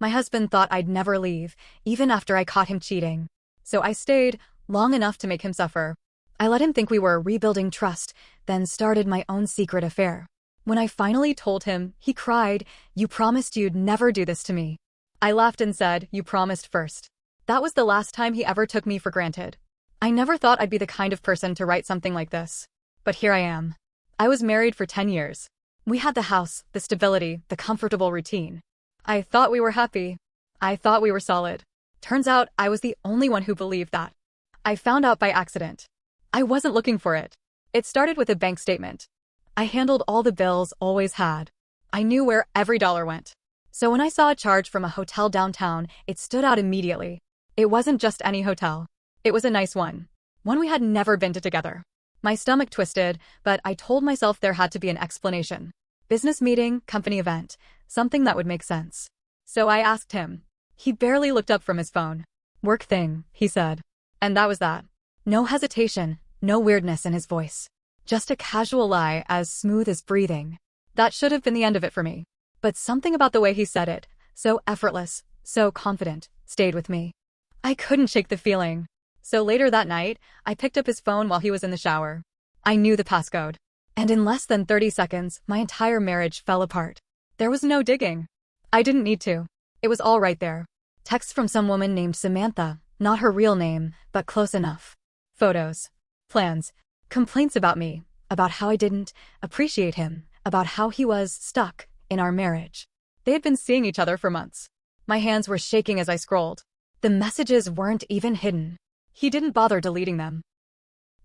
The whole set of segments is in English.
My husband thought I'd never leave, even after I caught him cheating. So I stayed, long enough to make him suffer. I let him think we were rebuilding trust, then started my own secret affair. When I finally told him, he cried, "You promised you'd never do this to me." I laughed and said, "You promised first." That was the last time he ever took me for granted. I never thought I'd be the kind of person to write something like this. But here I am. I was married for 10 years. We had the house, the stability, the comfortable routine. I thought we were happy. I thought we were solid. Turns out I was the only one who believed that. I found out by accident. I wasn't looking for it. It started with a bank statement. I handled all the bills, always had. I knew where every dollar went. So when I saw a charge from a hotel downtown, it stood out immediately. It wasn't just any hotel. It was a nice one. One we had never been to together. My stomach twisted, but I told myself there had to be an explanation. Business meeting, company event, something that would make sense. So I asked him. He barely looked up from his phone. "Work thing," he said. And that was that. No hesitation, no weirdness in his voice. Just a casual lie as smooth as breathing. That should have been the end of it for me. But something about the way he said it, so effortless, so confident, stayed with me. I couldn't shake the feeling. So later that night, I picked up his phone while he was in the shower. I knew the passcode. And in less than 30 seconds, my entire marriage fell apart. There was no digging. I didn't need to. It was all right there. Text from some woman named Samantha, not her real name, but close enough. Photos. Plans. Complaints about me, about how I didn't appreciate him, about how he was stuck in our marriage. They had been seeing each other for months. My hands were shaking as I scrolled. The messages weren't even hidden. He didn't bother deleting them.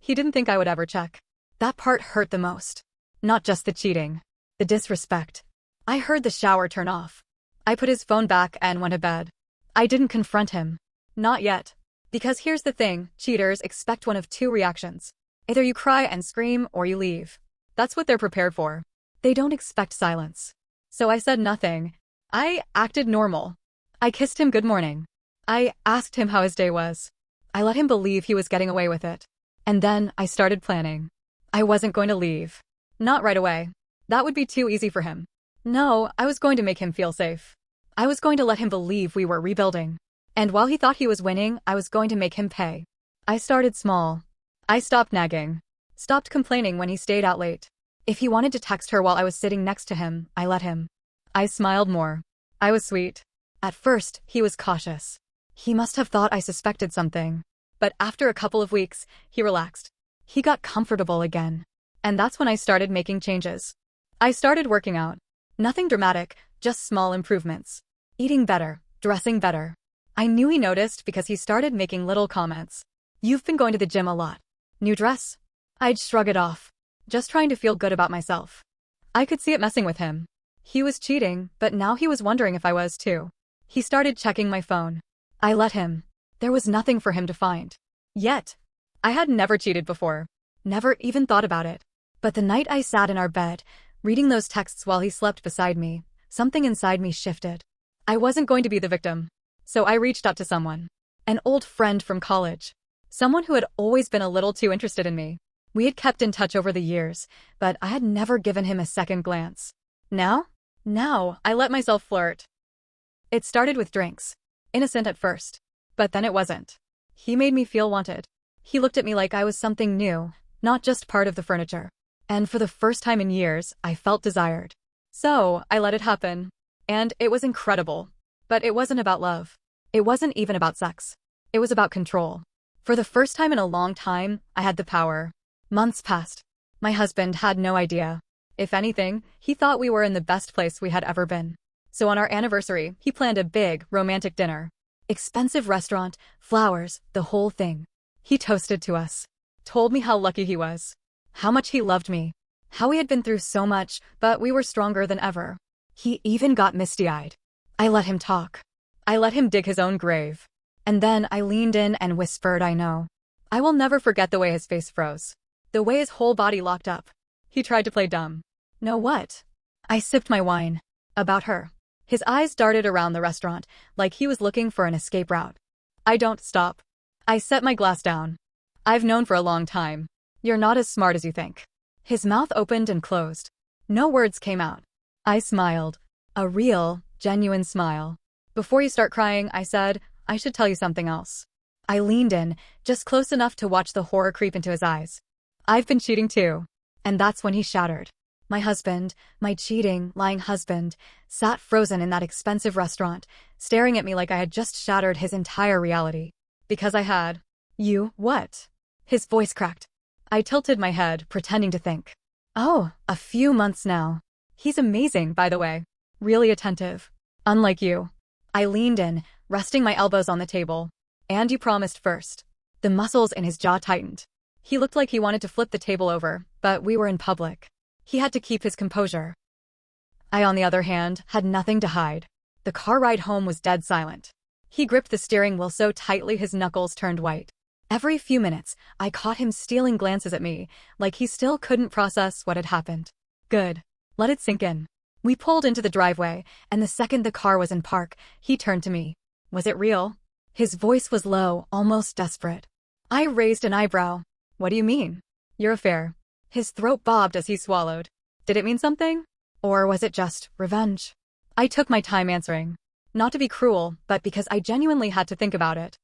He didn't think I would ever check. That part hurt the most. Not just the cheating. The disrespect. I heard the shower turn off. I put his phone back and went to bed. I didn't confront him. Not yet. Because here's the thing, cheaters expect one of two reactions. Either you cry and scream or you leave. That's what they're prepared for. They don't expect silence. So I said nothing. I acted normal. I kissed him good morning. I asked him how his day was. I let him believe he was getting away with it. And then I started planning. I wasn't going to leave. Not right away. That would be too easy for him. No, I was going to make him feel safe. I was going to let him believe we were rebuilding. And while he thought he was winning, I was going to make him pay. I started small. I stopped nagging. Stopped complaining when he stayed out late. If he wanted to text her while I was sitting next to him, I let him. I smiled more. I was sweet. At first, he was cautious. He must have thought I suspected something. But after a couple of weeks, he relaxed. He got comfortable again. And that's when I started making changes. I started working out. Nothing dramatic, just small improvements. Eating better, dressing better. I knew he noticed because he started making little comments. "You've been going to the gym a lot. New dress?" I'd shrug it off. Just trying to feel good about myself. I could see it messing with him. He was cheating, but now he was wondering if I was too. He started checking my phone. I let him. There was nothing for him to find. Yet. I had never cheated before. Never even thought about it. But the night I sat in our bed, reading those texts while he slept beside me, something inside me shifted. I wasn't going to be the victim. So I reached out to someone. An old friend from college. Someone who had always been a little too interested in me. We had kept in touch over the years, but I had never given him a second glance. Now, I let myself flirt. It started with drinks. Innocent at first. But then it wasn't. He made me feel wanted. He looked at me like I was something new, not just part of the furniture. And for the first time in years, I felt desired. So, I let it happen. And it was incredible. But it wasn't about love. It wasn't even about sex. It was about control. For the first time in a long time, I had the power. Months passed. My husband had no idea. If anything, he thought we were in the best place we had ever been. So on our anniversary, he planned a big, romantic dinner. Expensive restaurant, flowers, the whole thing. He toasted to us. Told me how lucky he was. How much he loved me. How we had been through so much, but we were stronger than ever. He even got misty-eyed. I let him talk. I let him dig his own grave. And then I leaned in and whispered, "I know." I will never forget the way his face froze. The way his whole body locked up. He tried to play dumb. "Know what?" I sipped my wine. About her. His eyes darted around the restaurant, like he was looking for an escape route. I don't stop. I set my glass down. "I've known for a long time. You're not as smart as you think." His mouth opened and closed. No words came out. I smiled. A real, genuine smile. Before you start crying, I said, I should tell you something else. I leaned in, just close enough to watch the horror creep into his eyes. I've been cheating too. And that's when he shattered. My husband, my cheating, lying husband, sat frozen in that expensive restaurant, staring at me like I had just shattered his entire reality. Because I had. You, what? His voice cracked. I tilted my head, pretending to think. Oh, a few months now. He's amazing, by the way. Really attentive. Unlike you. I leaned in, resting my elbows on the table. And you promised first. The muscles in his jaw tightened. He looked like he wanted to flip the table over, but we were in public. He had to keep his composure. I, on the other hand, had nothing to hide. The car ride home was dead silent. He gripped the steering wheel so tightly his knuckles turned white. Every few minutes, I caught him stealing glances at me, like he still couldn't process what had happened. Good. Let it sink in. We pulled into the driveway, and the second the car was in park, he turned to me. Was it real? His voice was low, almost desperate. I raised an eyebrow. What do you mean? Your affair. His throat bobbed as he swallowed. Did it mean something? Or was it just revenge? I took my time answering. Not to be cruel, but because I genuinely had to think about it.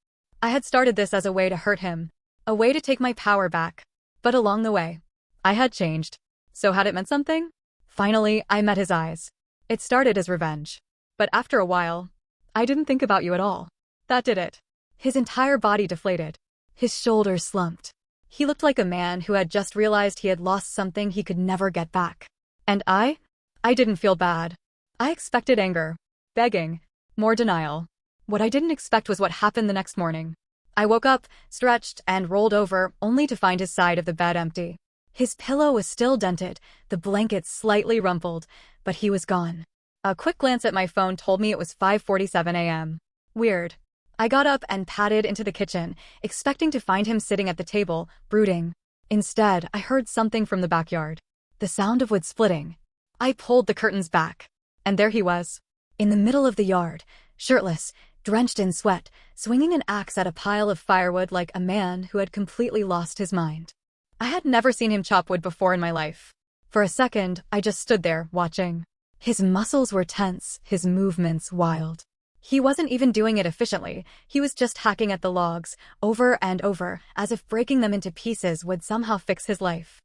I had started this as a way to hurt him, a way to take my power back. But along the way, I had changed. So had it meant something? Finally, I met his eyes. It started as revenge. But after a while, I didn't think about you at all. That did it. His entire body deflated. His shoulders slumped. He looked like a man who had just realized he had lost something he could never get back. And I didn't feel bad. I expected anger, begging, more denial. What I didn't expect was what happened the next morning. I woke up, stretched, and rolled over, only to find his side of the bed empty. His pillow was still dented, the blankets slightly rumpled, but he was gone. A quick glance at my phone told me it was 5:47 a.m. Weird. I got up and padded into the kitchen, expecting to find him sitting at the table, brooding. Instead, I heard something from the backyard. The sound of wood splitting. I pulled the curtains back. And there he was. In the middle of the yard, shirtless, drenched in sweat, swinging an axe at a pile of firewood like a man who had completely lost his mind. I had never seen him chop wood before in my life. For a second, I just stood there, watching. His muscles were tense, his movements wild. He wasn't even doing it efficiently, he was just hacking at the logs, over and over, as if breaking them into pieces would somehow fix his life.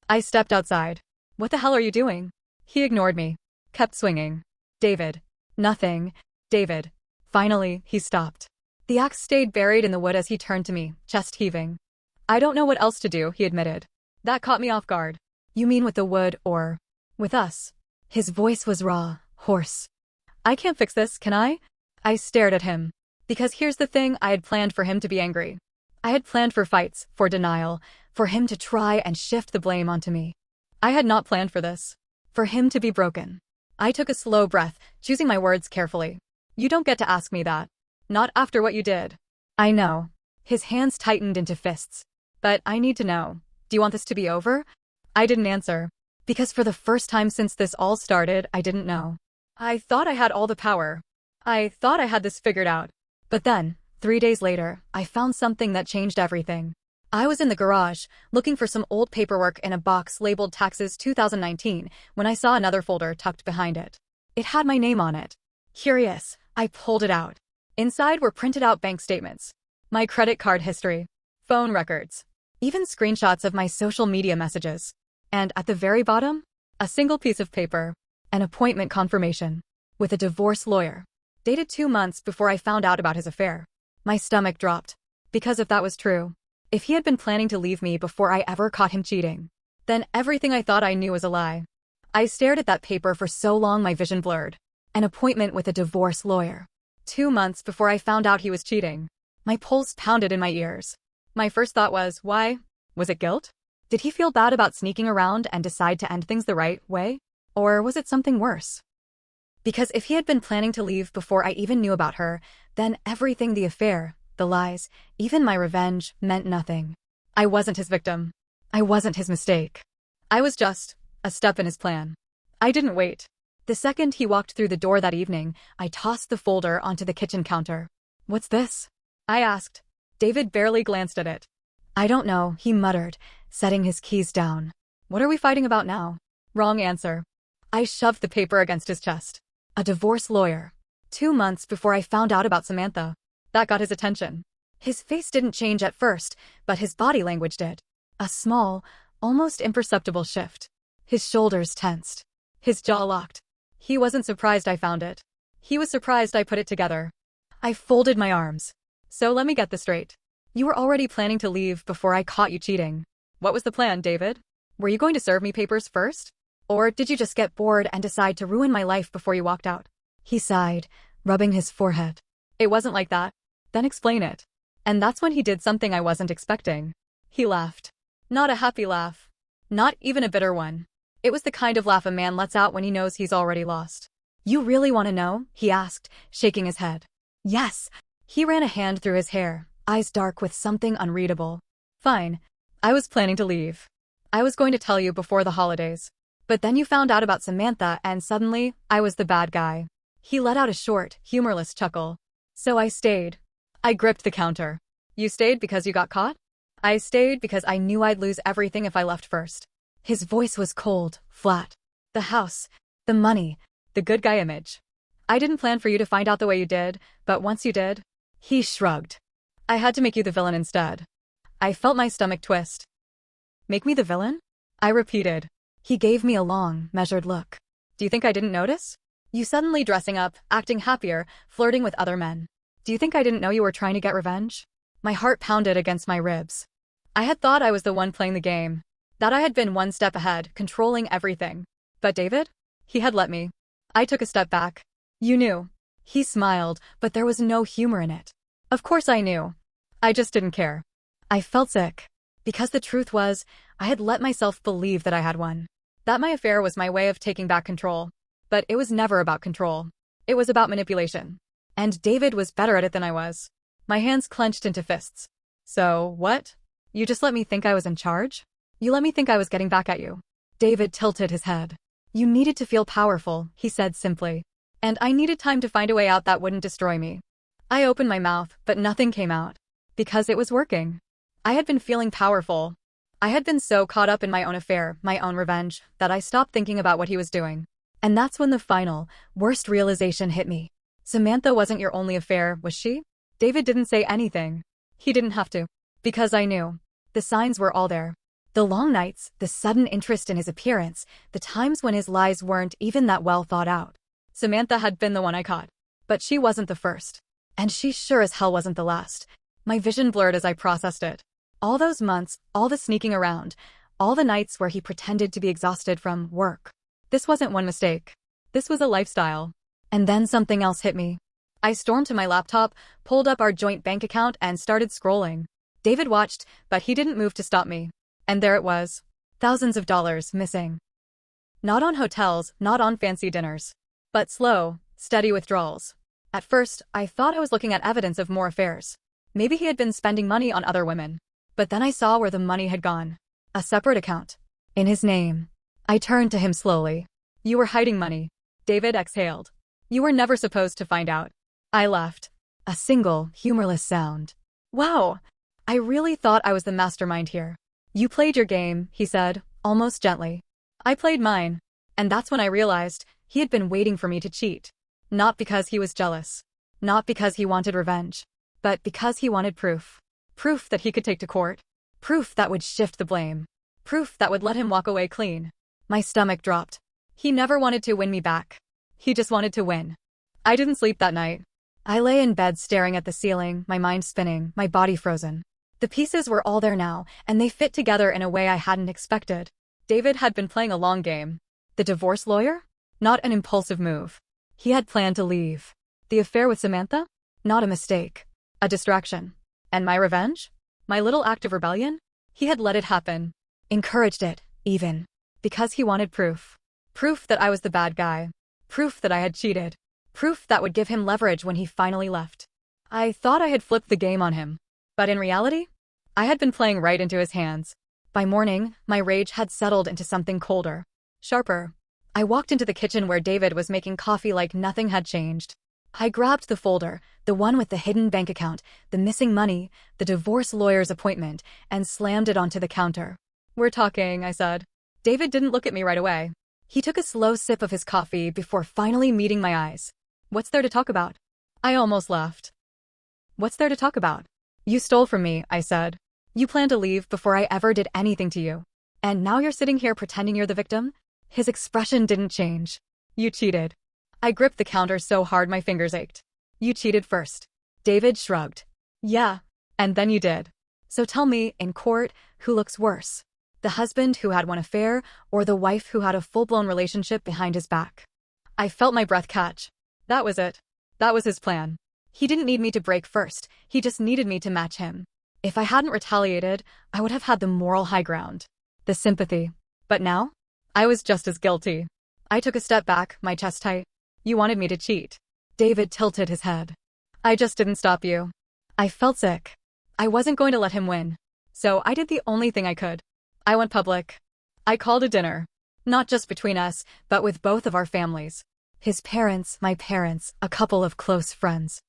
I stepped outside. What the hell are you doing? He ignored me. Kept swinging. David. Nothing. David. Finally, he stopped. The axe stayed buried in the wood as he turned to me, chest heaving. I don't know what else to do, he admitted. That caught me off guard. You mean with the wood or with us? His voice was raw, hoarse. I can't fix this, can I? I stared at him. Because here's the thing, I had planned for him to be angry. I had planned for fights, for denial, for him to try and shift the blame onto me. I had not planned for this. For him to be broken. I took a slow breath, choosing my words carefully. You don't get to ask me that. Not after what you did. I know. His hands tightened into fists. But I need to know. Do you want this to be over? I didn't answer. Because for the first time since this all started, I didn't know. I thought I had all the power. I thought I had this figured out. But then, 3 days later, I found something that changed everything. I was in the garage, looking for some old paperwork in a box labeled Taxes 2019, when I saw another folder tucked behind it. It had my name on it. Curious, I pulled it out. Inside were printed out bank statements, my credit card history, phone records, even screenshots of my social media messages. And at the very bottom, a single piece of paper, an appointment confirmation, with a divorce lawyer, dated 2 months before I found out about his affair. My stomach dropped. Because if that was true, if he had been planning to leave me before I ever caught him cheating, then everything I thought I knew was a lie. I stared at that paper for so long my vision blurred. An appointment with a divorce lawyer. 2 months before I found out he was cheating. My pulse pounded in my ears. My first thought was, why? Was it guilt? Did he feel bad about sneaking around and decide to end things the right way? Or was it something worse? Because if he had been planning to leave before I even knew about her, then everything, the affair, the lies, even my revenge, meant nothing. I wasn't his victim. I wasn't his mistake. I was just a step in his plan. I didn't wait. The second he walked through the door that evening, I tossed the folder onto the kitchen counter. What's this? I asked. David barely glanced at it. I don't know, he muttered, setting his keys down. What are we fighting about now? Wrong answer. I shoved the paper against his chest. A divorce lawyer. 2 months before I found out about Samantha. That got his attention. His face didn't change at first, but his body language did. A small, almost imperceptible shift. His shoulders tensed. His jaw locked. He wasn't surprised I found it. He was surprised I put it together. I folded my arms. So let me get this straight. You were already planning to leave before I caught you cheating. What was the plan, David? Were you going to serve me papers first? Or did you just get bored and decide to ruin my life before you walked out? He sighed, rubbing his forehead. It wasn't like that. Then explain it. And that's when he did something I wasn't expecting. He laughed. Not a happy laugh. Not even a bitter one. It was the kind of laugh a man lets out when he knows he's already lost. You really want to know? He asked, shaking his head. Yes. He ran a hand through his hair, eyes dark with something unreadable. Fine. I was planning to leave. I was going to tell you before the holidays. But then you found out about Samantha and suddenly, I was the bad guy. He let out a short, humorless chuckle. So I stayed. I gripped the counter. You stayed because you got caught? I stayed because I knew I'd lose everything if I left first. His voice was cold, flat. The house, the money, the good guy image. I didn't plan for you to find out the way you did, but once you did, he shrugged. I had to make you the villain instead. I felt my stomach twist. Make me the villain? I repeated. He gave me a long, measured look. Do you think I didn't notice? You suddenly dressing up, acting happier, flirting with other men. Do you think I didn't know you were trying to get revenge? My heart pounded against my ribs. I had thought I was the one playing the game. That I had been one step ahead, controlling everything. But David? He had let me. I took a step back. You knew. He smiled, but there was no humor in it. Of course I knew. I just didn't care. I felt sick. Because the truth was, I had let myself believe that I had won. That my affair was my way of taking back control. But it was never about control. It was about manipulation. And David was better at it than I was. My hands clenched into fists. So, what? You just let me think I was in charge? You let me think I was getting back at you. David tilted his head. You needed to feel powerful, he said simply. And I needed time to find a way out that wouldn't destroy me. I opened my mouth, but nothing came out. Because it was working. I had been feeling powerful. I had been so caught up in my own affair, my own revenge, that I stopped thinking about what he was doing. And that's when the final, worst realization hit me. Samantha wasn't your only affair, was she? David didn't say anything. He didn't have to. Because I knew. The signs were all there. The long nights, the sudden interest in his appearance, the times when his lies weren't even that well thought out. Samantha had been the one I caught. But she wasn't the first. And she sure as hell wasn't the last. My vision blurred as I processed it. All those months, all the sneaking around, all the nights where he pretended to be exhausted from work. This wasn't one mistake. This was a lifestyle. And then something else hit me. I stormed to my laptop, pulled up our joint bank account and started scrolling. David watched, but he didn't move to stop me. And there it was. Thousands of dollars missing. Not on hotels, not on fancy dinners. But slow, steady withdrawals. At first, I thought I was looking at evidence of more affairs. Maybe he had been spending money on other women. But then I saw where the money had gone. A separate account. In his name. I turned to him slowly. You were hiding money. David exhaled. You were never supposed to find out. I laughed. A single, humorless sound. Wow. I really thought I was the mastermind here. You played your game, he said, almost gently. I played mine. And that's when I realized he had been waiting for me to cheat. Not because he was jealous. Not because he wanted revenge. But because he wanted proof. Proof that he could take to court. Proof that would shift the blame. Proof that would let him walk away clean. My stomach dropped. He never wanted to win me back. He just wanted to win. I didn't sleep that night. I lay in bed staring at the ceiling, my mind spinning, my body frozen. The pieces were all there now, and they fit together in a way I hadn't expected. David had been playing a long game. The divorce lawyer? Not an impulsive move. He had planned to leave. The affair with Samantha? Not a mistake. A distraction. And my revenge? My little act of rebellion? He had let it happen. Encouraged it, even. Because he wanted proof. Proof that I was the bad guy. Proof that I had cheated. Proof that would give him leverage when he finally left. I thought I had flipped the game on him. But in reality, I had been playing right into his hands. By morning, my rage had settled into something colder. Sharper. I walked into the kitchen where David was making coffee like nothing had changed. I grabbed the folder, the one with the hidden bank account, the missing money, the divorce lawyer's appointment, and slammed it onto the counter. We're talking, I said. David didn't look at me right away. He took a slow sip of his coffee before finally meeting my eyes. What's there to talk about? I almost laughed. What's there to talk about? You stole from me, I said. You planned to leave before I ever did anything to you. And now you're sitting here pretending you're the victim? His expression didn't change. You cheated. I gripped the counter so hard my fingers ached. You cheated first. David shrugged. Yeah. And then you did. So tell me, in court, who looks worse? The husband who had one affair, or the wife who had a full-blown relationship behind his back? I felt my breath catch. That was it. That was his plan. He didn't need me to break first, he just needed me to match him. If I hadn't retaliated, I would have had the moral high ground. The sympathy. But now? I was just as guilty. I took a step back, my chest tight. You wanted me to cheat. David tilted his head. I just didn't stop you. I felt sick. I wasn't going to let him win. So I did the only thing I could. I went public. I called a dinner. Not just between us, but with both of our families. His parents, my parents, a couple of close friends.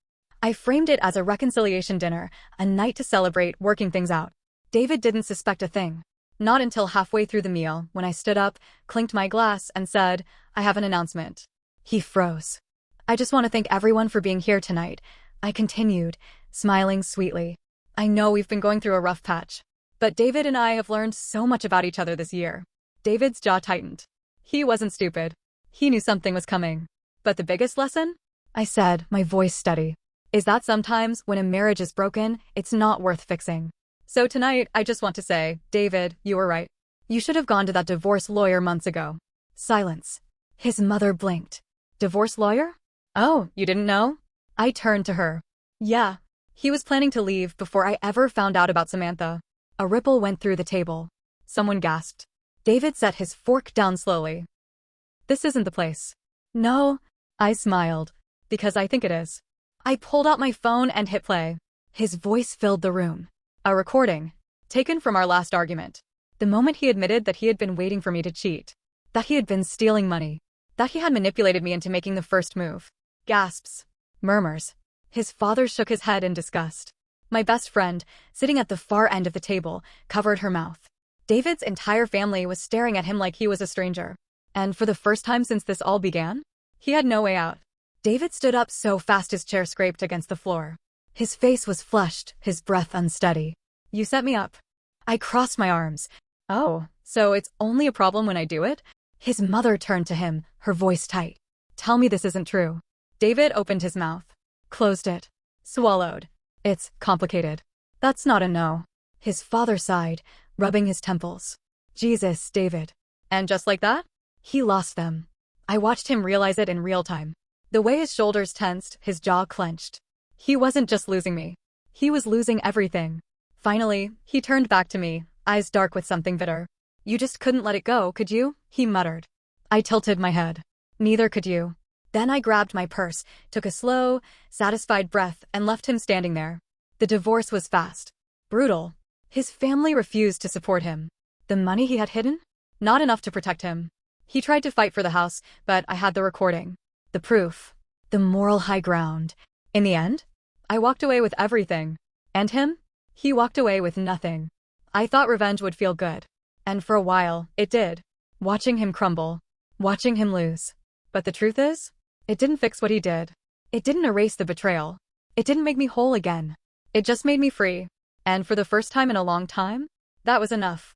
I framed it as a reconciliation dinner, a night to celebrate working things out. David didn't suspect a thing. Not until halfway through the meal, when I stood up, clinked my glass, and said, I have an announcement. He froze. I just want to thank everyone for being here tonight. I continued, smiling sweetly. I know we've been going through a rough patch. But David and I have learned so much about each other this year. David's jaw tightened. He wasn't stupid. He knew something was coming. But the biggest lesson? I said, my voice steady, is that sometimes when a marriage is broken, it's not worth fixing. So tonight, I just want to say, David, you were right. You should have gone to that divorce lawyer months ago. Silence. His mother blinked. Divorce lawyer? Oh, you didn't know? I turned to her. Yeah. He was planning to leave before I ever found out about Samantha. A ripple went through the table. Someone gasped. David set his fork down slowly. This isn't the place. No, I smiled. Because I think it is. I pulled out my phone and hit play. His voice filled the room. A recording. Taken from our last argument. The moment he admitted that he had been waiting for me to cheat. That he had been stealing money. That he had manipulated me into making the first move. Gasps. Murmurs. His father shook his head in disgust. My best friend, sitting at the far end of the table, covered her mouth. David's entire family was staring at him like he was a stranger. And for the first time since this all began, he had no way out. David stood up so fast his chair scraped against the floor. His face was flushed, his breath unsteady. You set me up. I crossed my arms. Oh, so it's only a problem when I do it? His mother turned to him, her voice tight. Tell me this isn't true. David opened his mouth. Closed it. Swallowed. It's complicated. That's not a no. His father sighed, rubbing his temples. Jesus, David. And just like that? He lost them. I watched him realize it in real time. The way his shoulders tensed, his jaw clenched. He wasn't just losing me. He was losing everything. Finally, he turned back to me, eyes dark with something bitter. You just couldn't let it go, could you? He muttered. I tilted my head. Neither could you. Then I grabbed my purse, took a slow, satisfied breath, and left him standing there. The divorce was fast. Brutal. His family refused to support him. The money he had hidden? Not enough to protect him. He tried to fight for the house, but I had the recording. The proof. The moral high ground. In the end, I walked away with everything. And him? He walked away with nothing. I thought revenge would feel good. And for a while, it did. Watching him crumble. Watching him lose. But the truth is, it didn't fix what he did. It didn't erase the betrayal. It didn't make me whole again. It just made me free. And for the first time in a long time, that was enough.